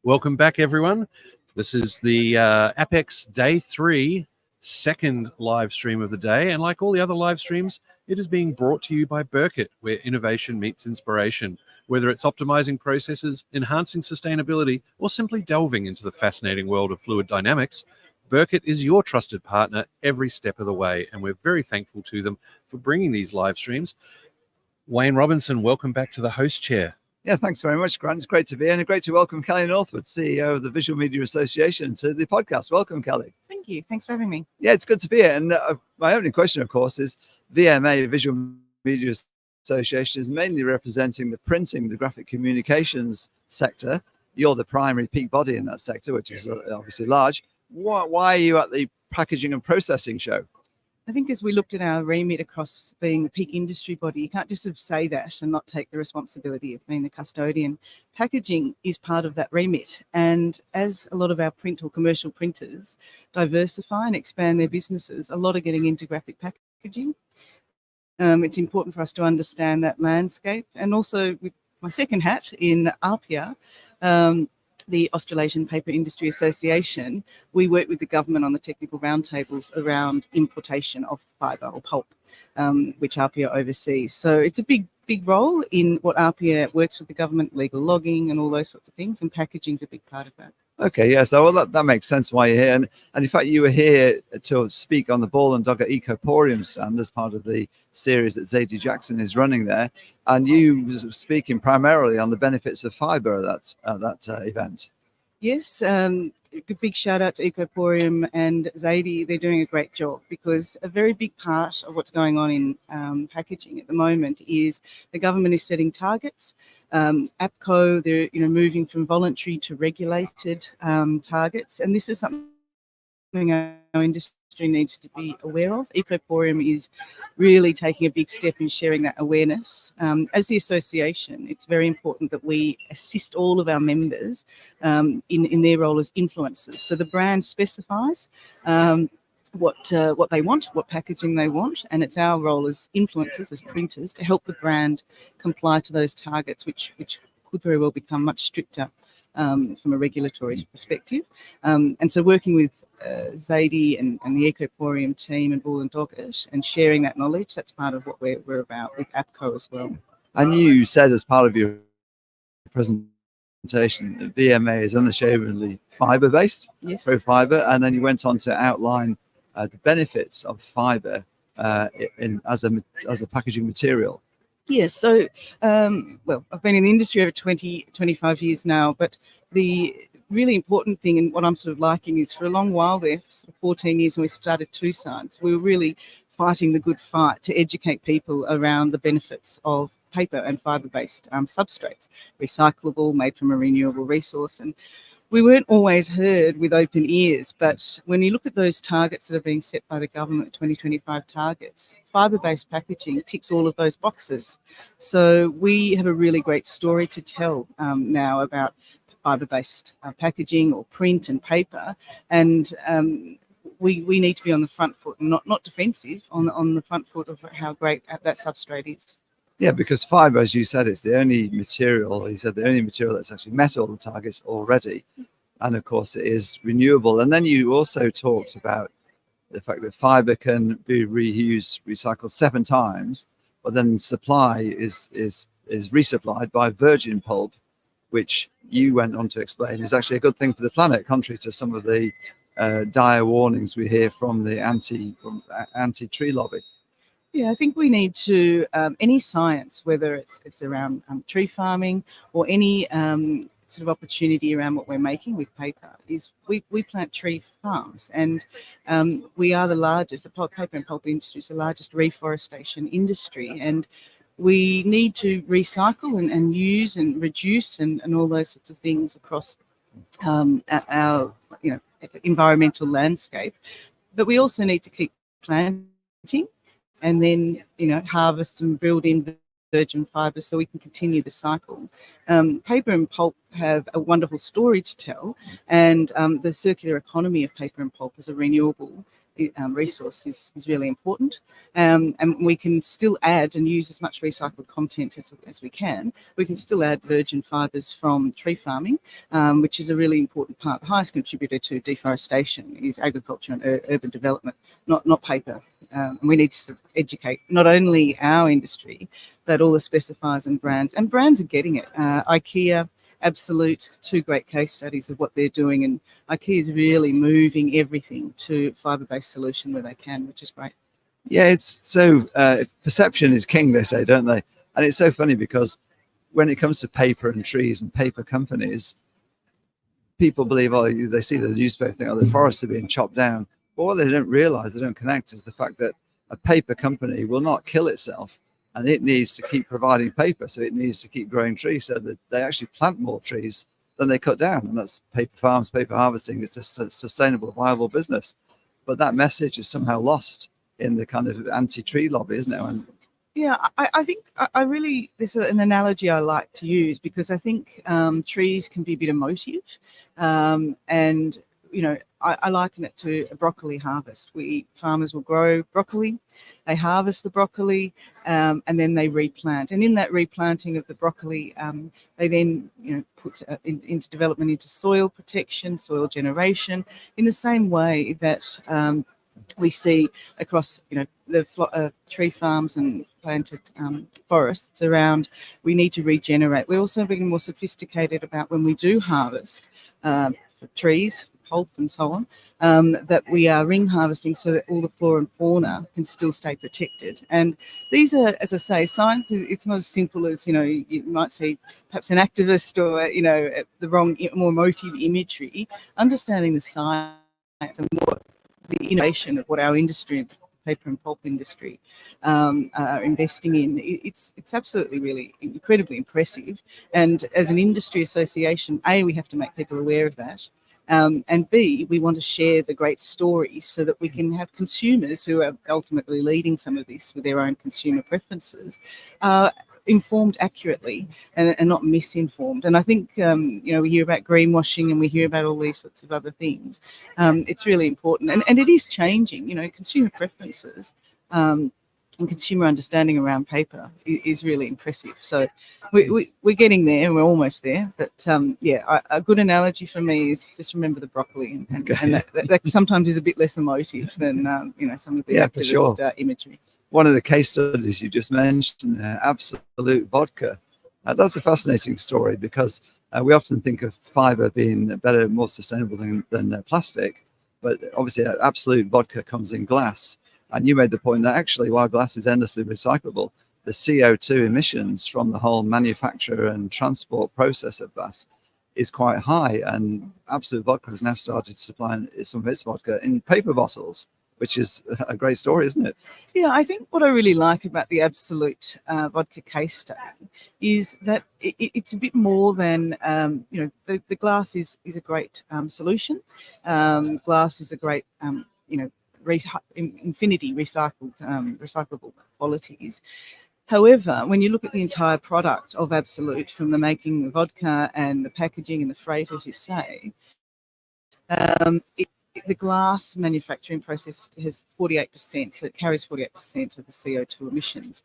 Welcome back, everyone. This is the APPEX Day 3, second live stream of the day. And like all the other live streams, it is being brought to you by Burkert, where innovation meets inspiration. Whether it's optimizing processes, enhancing sustainability, or simply delving into the fascinating world of fluid dynamics, Burkert is your trusted partner every step of the way. And we're very thankful to them for bringing these live streams. Wayne Robinson, welcome back to the host chair. Yeah, thanks very much, Grant. It's great to be here, and great to welcome Kellie Northwood, CEO of the Visual Media Association, to the podcast. Welcome, Kellie. Thank you. Thanks for having me. Yeah, it's good to be here. And my opening question, of course, is VMA, Visual Media Association, is mainly representing the printing, the graphic communications sector. You're the primary peak body in that sector, which is obviously large. Why are you at the packaging and processing show? I think as we looked at our remit across being the peak industry body, you can't just sort of say that and not take the responsibility of being the custodian. Packaging is part of that remit. And as a lot of our print or commercial printers diversify and expand their businesses, a lot are getting into graphic packaging. It's important for us to understand that landscape. And also with my second hat in APPEA, the Australasian Paper Industry Association, we work with the government on the technical roundtables around importation of fibre or pulp, which APPEA oversees. So it's a big role in what APPEA works with the government, legal logging and all those sorts of things, and packaging is a big part of that. Okay, yeah, so that makes sense why you're here. And in fact, you were here to speak on the Ball and Dogger Ecoporium stand as part of the series that Zadie Jackson is running there. And you were speaking primarily on the benefits of fibre at that event. Yes, a big shout out to Ecoporium and Zadie. They're doing a great job, because a very big part of what's going on in packaging at the moment is the government is setting targets. APCO, they're moving from voluntary to regulated targets, and this is something our industry needs to be aware of. Ecoporium is really taking a big step in sharing that awareness. As the association, it's very important that we assist all of our members in their role as influencers. So the brand specifies what they want, what packaging they want, and it's our role as influencers, as printers, to help the brand comply to those targets, which could very well become much stricter from a regulatory perspective. And so working with Zadie and the Ecoporium team and Ball and Doggett and sharing that knowledge, that's part of what we're about with APCO as well. And you said as part of your presentation that VMA is unashamedly fibre-based, yes, pro-fibre, and then you went on to outline the benefits of fibre as a packaging material. Yes, so, well, I've been in the industry over 25 years now, but the really important thing and what I'm sort of liking is for a long while there, sort of 14 years when we started Tucson's, we were really fighting the good fight to educate people around the benefits of paper and fibre-based substrates, recyclable, made from a renewable resource. And we weren't always heard with open ears, but when you look at those targets that are being set by the government, 2025 targets, fibre-based packaging ticks all of those boxes. So we have a really great story to tell now about fibre-based packaging or print and paper, and we need to be on the front foot and not defensive, on the front foot of how great that substrate is. Yeah, because fibre, as you said, it's the only material, that's actually met all the targets already. And of course, it is renewable. And then you also talked about the fact that fibre can be recycled 7 times, but then supply is resupplied by virgin pulp, which you went on to explain is actually a good thing for the planet, contrary to some of the dire warnings we hear from the anti-tree lobby. Yeah, I think we need to, any science, whether it's around tree farming or any sort of opportunity around what we're making with paper, is we plant tree farms, and we are the largest, the paper and pulp industry is the largest reforestation industry, and we need to recycle and use and reduce and all those sorts of things across our environmental landscape. But we also need to keep planting and then harvest and build in virgin fibre so we can continue the cycle. Paper and pulp have a wonderful story to tell, and the circular economy of paper and pulp as a renewable resource is really important. And we can still add and use as much recycled content as we can. We can still add virgin fibres from tree farming, which is a really important part. The highest contributor to deforestation is agriculture and urban development, not paper. And we need to sort of educate not only our industry, but all the specifiers and brands. And brands are getting it. IKEA, Absolute, two great case studies of what they're doing. And IKEA is really moving everything to fibre-based solution where they can, which is great. Yeah, it's so perception is king, they say, don't they? And it's so funny because when it comes to paper and trees and paper companies, people believe, oh, they see the newspaper thing, oh, the forests are being chopped down. But what they don't realize, they don't connect, is the fact that a paper company will not kill itself, and it needs to keep providing paper, so it needs to keep growing trees, so that they actually plant more trees than they cut down. And that's paper farms, paper harvesting. It's a sustainable, viable business. But that message is somehow lost in the kind of anti-tree lobby, isn't it? And yeah, I think I really, there's an analogy I like to use, because I think trees can be a bit emotive. And, you know, I liken it to a broccoli harvest. Farmers will grow broccoli, they harvest the broccoli, and then they replant. And in that replanting of the broccoli, they then, you know, put into development into soil protection, soil generation, in the same way that we see across, you know, the tree farms and planted forests around. We need to regenerate. We're also being more sophisticated about when we do harvest for trees, pulp and so on, that we are ring harvesting so that all the flora and fauna can still stay protected. And these are, as I say, science it's not as simple as, you know, you might see perhaps an activist or, you know, the wrong, more emotive imagery. Understanding the science and what the innovation of what our industry, paper and pulp industry, are investing in, it's absolutely really incredibly impressive. And as an industry association, A, we have to make people aware of that. And B, we want to share the great stories so that we can have consumers who are ultimately leading some of this with their own consumer preferences, informed accurately and not misinformed. And I think, you know, we hear about greenwashing and we hear about all these sorts of other things. It's really important. And it is changing, you know, consumer preferences and consumer understanding around paper is really impressive. So we're getting there, and we're almost there. But yeah, a good analogy for me is just remember the broccoli, and that sometimes is a bit less emotive than you know, some of the activist imagery. One of the case studies you just mentioned, Absolute Vodka, that's a fascinating story, because we often think of fibre being better, more sustainable than plastic, but obviously Absolute Vodka comes in glass. And you made the point that actually, while glass is endlessly recyclable, the CO2 emissions from the whole manufacture and transport process of glass is quite high. And Absolute Vodka has now started supplying some of its vodka in paper bottles, which is a great story, isn't it? Yeah, I think what I really like about the Absolute Vodka case study is that it's a bit more than, you know, the glass is a great solution. Glass is a great, you know, infinity recyclable qualities. However, when you look at the entire product of Absolute, from the making the vodka and the packaging and the freight, as you say, the glass manufacturing process has 48%, so it carries 48% of the CO2 emissions.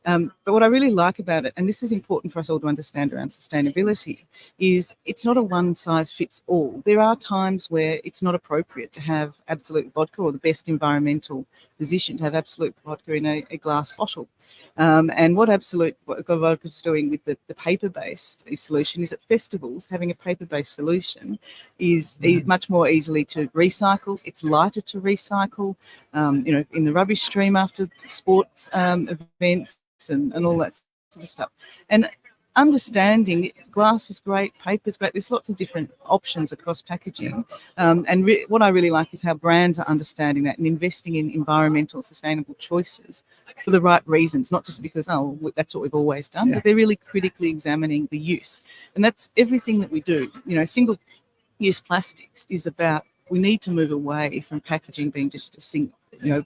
But what I really like about it, and this is important for us all to understand around sustainability, is it's not a one-size-fits-all. There are times where it's not appropriate to have Absolute Vodka, or the best environmental position to have Absolute Vodka in a glass bottle. And what Absolute Vodka is doing with the paper-based solution is, at festivals, having a paper-based solution is much more easily to recycle. It's lighter to recycle, you know, in the rubbish stream after sports events, and all that sort of stuff. And understanding glass is great, paper is great. There's lots of different options across packaging. And what I really like is how brands are understanding that and investing in environmental sustainable choices for the right reasons, not just because, oh, that's what we've always done, but they're really critically examining the use. And that's everything that we do. You know, single-use plastics is about, we need to move away from packaging being just a single, you know,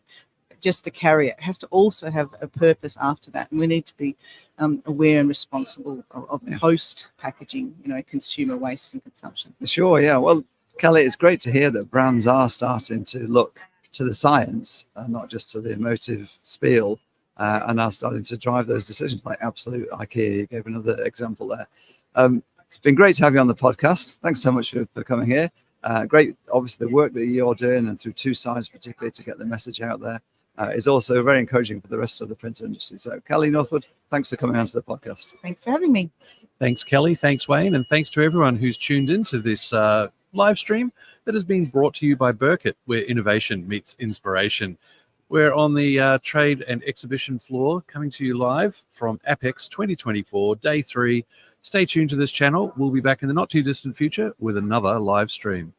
just to carry it. It has to also have a purpose after that, and we need to be aware and responsible of post-packaging, you know, consumer waste and consumption. Sure, yeah. Well, Kellie, it's great to hear that brands are starting to look to the science and not just to the emotive spiel, and are starting to drive those decisions, like Absolute, IKEA. You gave another example there. It's been great to have you on the podcast. Thanks so much for coming here. Great, obviously, the work that you're doing, and through Two Sides particularly, to get the message out there is also very encouraging for the rest of the print industry. So, Kellie Northwood, thanks for coming on to the podcast. Thanks for having me. Thanks, Kelly. Thanks, Wayne. And thanks to everyone who's tuned into this live stream that has been brought to you by Burkert, where innovation meets inspiration. We're on the trade and exhibition floor, coming to you live from APPEX 2024, Day 3. Stay tuned to this channel. We'll be back in the not too distant future with another live stream.